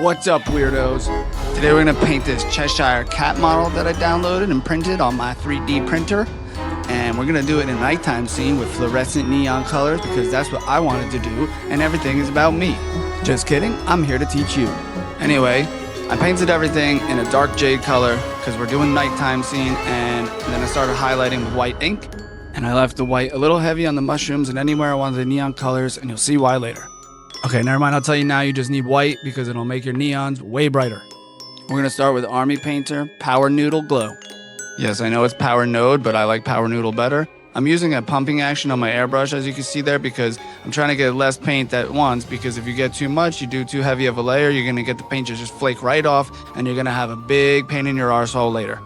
What's up, weirdos? Today we're gonna paint this Cheshire Cat model that I downloaded and printed on my 3D printer. And we're gonna do it in a nighttime scene with fluorescent neon colors because that's what I wanted to do, and everything is about me. Just kidding, I'm here to teach you. Anyway, I painted everything in a dark jade color because we're doing nighttime scene, and then I started highlighting with white ink. And I left the white a little heavy on the mushrooms and anywhere I wanted the neon colors, and you'll see why later. Okay, never mind, I'll tell you now, you just need white because it'll make your neons way brighter. We're gonna start with Army Painter Power Noodle Glow. Yes, I know it's Power Node, but I like Power Noodle better. I'm using a pumping action on my airbrush, as you can see there, because I'm trying to get less paint at once, because if you get too much, you do too heavy of a layer, you're gonna get the paint just flake right off, and you're gonna have a big pain in your arsehole later.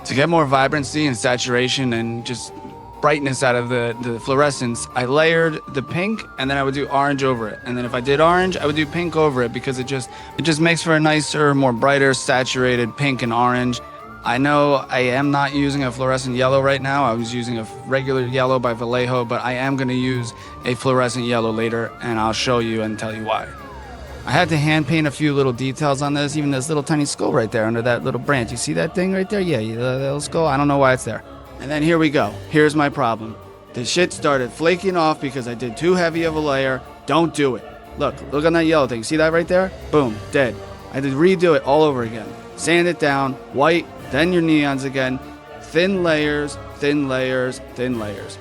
To get more vibrancy and saturation and just brightness out of the fluorescence, I layered the pink and then I would do orange over it. And then if I did orange, I would do pink over it because it just makes for a nicer, more brighter, saturated pink and orange. I know I am not using a fluorescent yellow right now. I was using a regular yellow by Vallejo, but I am going to use a fluorescent yellow later, and I'll show you and tell you why. I had to hand paint a few little details on this, even this little tiny skull right there under that little branch. You see that thing right there? Yeah, the little skull. I don't know why it's there. And then here we go. Here's my problem. The shit started flaking off because I did too heavy of a layer. Don't do it. Look on that yellow thing. See that right there? Boom, dead. I had to redo it all over again. Sand it down, white, then your neons again. Thin layers, thin layers, thin layers.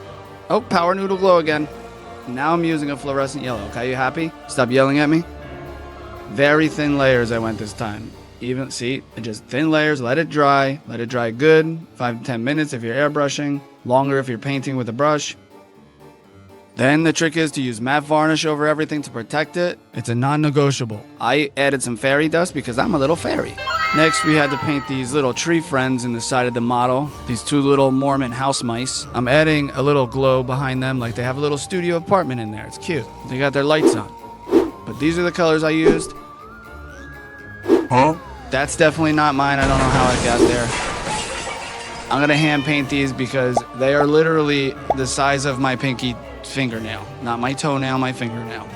Oh, Power Noodle Glow again. Now I'm using a fluorescent yellow. Okay, you happy? Stop yelling at me. Very thin layers I went this time. Even, see, just thin layers, let it dry good, 5 to 10 minutes if you're airbrushing, longer if you're painting with a brush. Then the trick is to use matte varnish over everything to protect it. It's a non-negotiable. I added some fairy dust because I'm a little fairy. Next, we had to paint these little tree friends in the side of the model, these two little Mormon house mice. I'm adding a little glow behind them, like they have a little studio apartment in there. It's cute. They got their lights on. But these are the colors I used. Huh? That's definitely not mine. I don't know how it got there. I'm gonna hand paint these because they are literally the size of my pinky fingernail. Not my toenail, my fingernail.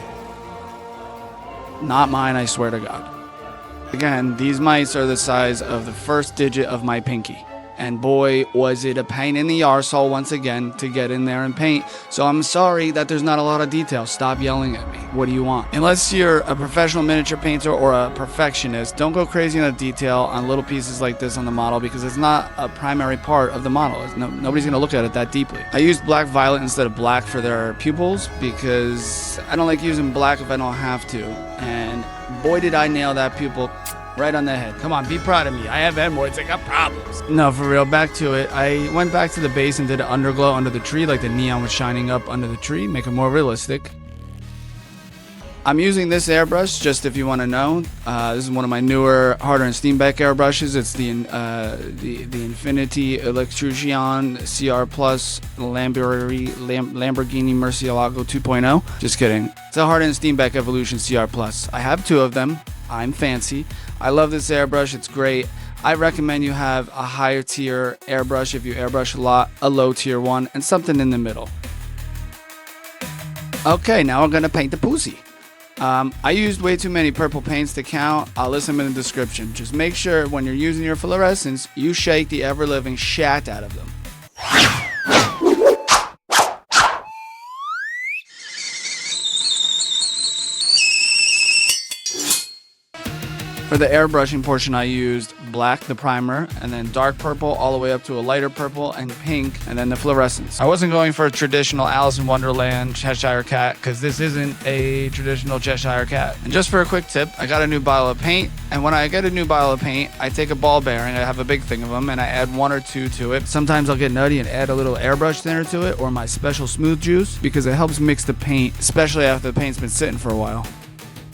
Not mine, I swear to God. Again, these mice are the size of the first digit of my pinky. And boy, was it a pain in the arsehole once again to get in there and paint. So I'm sorry that there's not a lot of detail. Stop yelling at me. What do you want? Unless you're a professional miniature painter or a perfectionist, don't go crazy on the detail on little pieces like this on the model because it's not a primary part of the model. Nobody's going to look at it that deeply. I used black violet instead of black for their pupils because I don't like using black if I don't have to. And boy, did I nail that pupil right on the head. Come on, be proud of me. I have hemorrhoids. I got problems. No, for real, back to it. I went back to the base and did an underglow under the tree, like the neon was shining up under the tree, make it more realistic. I'm using this airbrush, just if you want to know. This is one of my newer, harder and Steenbeck airbrushes. It's the Infinity Electrusion CR Plus Lamborghini Murcielago 2.0. Just kidding. It's a Harder and Steenbeck Evolution CR Plus. I have two of them. I'm fancy. I love this airbrush. It's great. I recommend you have a higher tier airbrush if you airbrush a lot, a low tier one, and something in the middle. Okay, now I'm gonna paint the pussy. I used way too many purple paints to count. I'll list them in the description. Just make sure when you're using your fluorescents, you shake the ever-living shat out of them. For the airbrushing portion, I used black, the primer, and then dark purple all the way up to a lighter purple and pink, and then the fluorescence. I wasn't going for a traditional Alice in Wonderland Cheshire Cat because this isn't a traditional Cheshire Cat. And just for a quick tip, I got a new bottle of paint, and when I get a new bottle of paint, I take a ball bearing, I have a big thing of them, and I add one or two to it. Sometimes I'll get nutty and add a little airbrush thinner to it or my special smooth juice because it helps mix the paint, especially after the paint's been sitting for a while.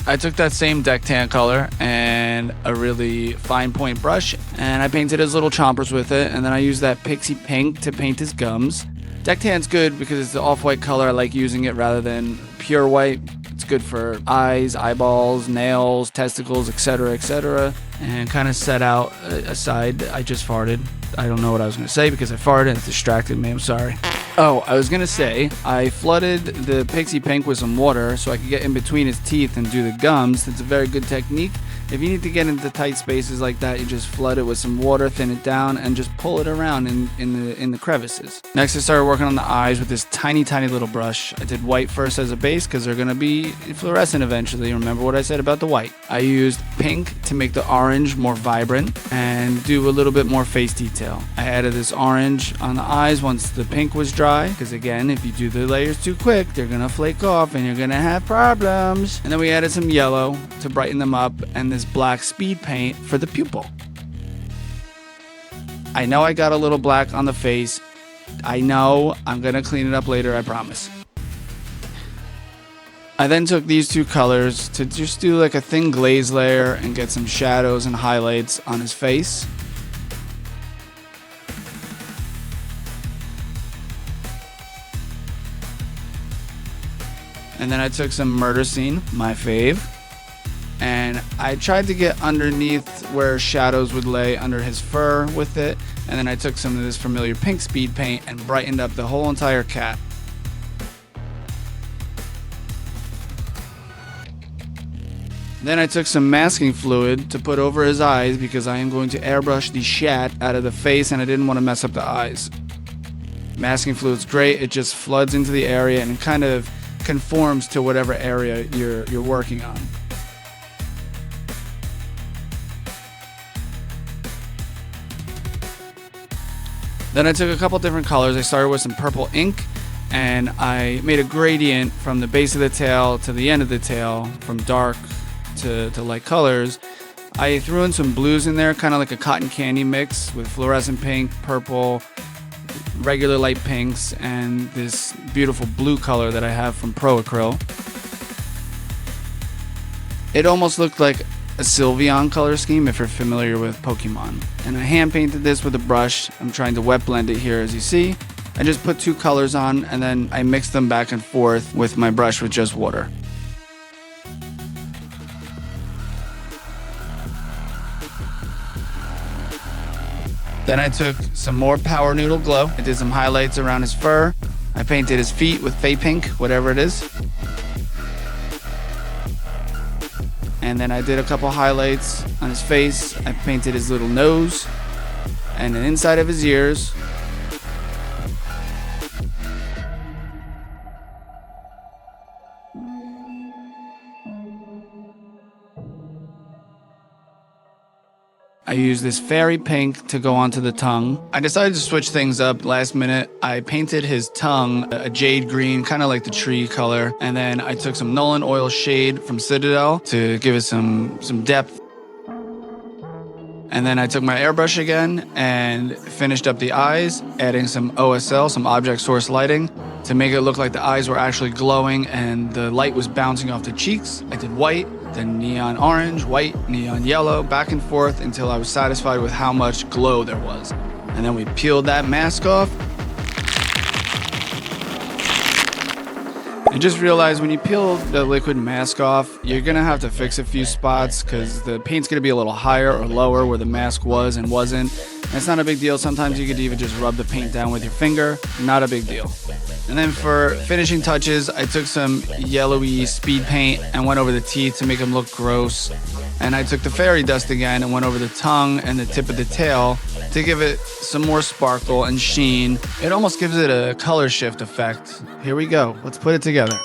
I took that same deck tan color and a really fine point brush and I painted his little chompers with it, and then I used that pixie pink to paint his gums. Deck tan's good because it's the off-white color. I like using it rather than pure white. It's good for eyes, eyeballs, nails, testicles, etc., and kind of set out aside. I just farted. I don't know what I was going to say because I farted and it distracted me. I'm sorry. Oh, I was gonna say, I flooded the pixie pink with some water so I could get in between his teeth and do the gums. It's a very good technique. If you need to get into tight spaces like that, you just flood it with some water, thin it down, and just pull it around in the crevices. Next, I started working on the eyes with this tiny little brush. I did white first as a base because they're gonna be fluorescent eventually. Remember what I said about the white. I used pink to make the orange more vibrant and do a little bit more face detail. I added this orange on the eyes once the pink was dry, because again, if you do the layers too quick, they're gonna flake off and you're gonna have problems. And then we added some yellow to brighten them up, and this black speed paint for the pupil. I know I got a little black on the face. I know I'm gonna clean it up later, I promise. I then took these two colors to just do like a thin glaze layer and get some shadows and highlights on his face. And then I took some Murder Scene, my fave, and I tried to get underneath where shadows would lay under his fur with it. And then I took some of this familiar pink speed paint and brightened up the whole entire cat. Then I took some masking fluid to put over his eyes because I am going to airbrush the shat out of the face and I didn't want to mess up the eyes. Masking fluid's great, it just floods into the area and it kind of conforms to whatever area you're working on. Then I took a couple different colors. I started with some purple ink and I made a gradient from the base of the tail to the end of the tail, from dark to light colors. I threw in some blues in there, kind of like a cotton candy mix with fluorescent pink, purple, regular light pinks, and this beautiful blue color that I have from Pro Acryl. It almost looked like a Sylveon color scheme if you're familiar with Pokemon. And I hand painted this with a brush. I'm trying to wet blend it here as you see. I just put two colors on and then I mixed them back and forth with my brush with just water. Then I took some more Power Noodle Glow. I did some highlights around his fur. I painted his feet with Fey Pink, whatever it is. And then I did a couple highlights on his face. I painted his little nose and the inside of his ears. I used this fairy pink to go onto the tongue. I decided to switch things up last minute. I painted his tongue a jade green, kind of like the tree color. And then I took some Nolan Oil shade from Citdel to give it some depth. And then I took my airbrush again and finished up the eyes, adding some OSL, some object source lighting, to make it look like the eyes were actually glowing and the light was bouncing off the cheeks. I did white, then neon orange, white, neon yellow, back and forth until I was satisfied with how much glow there was. And then we peeled that mask off. I just realized when you peel the liquid mask off, you're gonna have to fix a few spots because the paint's gonna be a little higher or lower where the mask was and wasn't. And it's not a big deal. Sometimes you could even just rub the paint down with your finger. Not a big deal. And then for finishing touches, I took some yellowy speed paint and went over the teeth to make them look gross. And I took the fairy dust again and went over the tongue and the tip of the tail to give it some more sparkle and sheen. It almost gives it a color shift effect. Here we go. Let's put it together.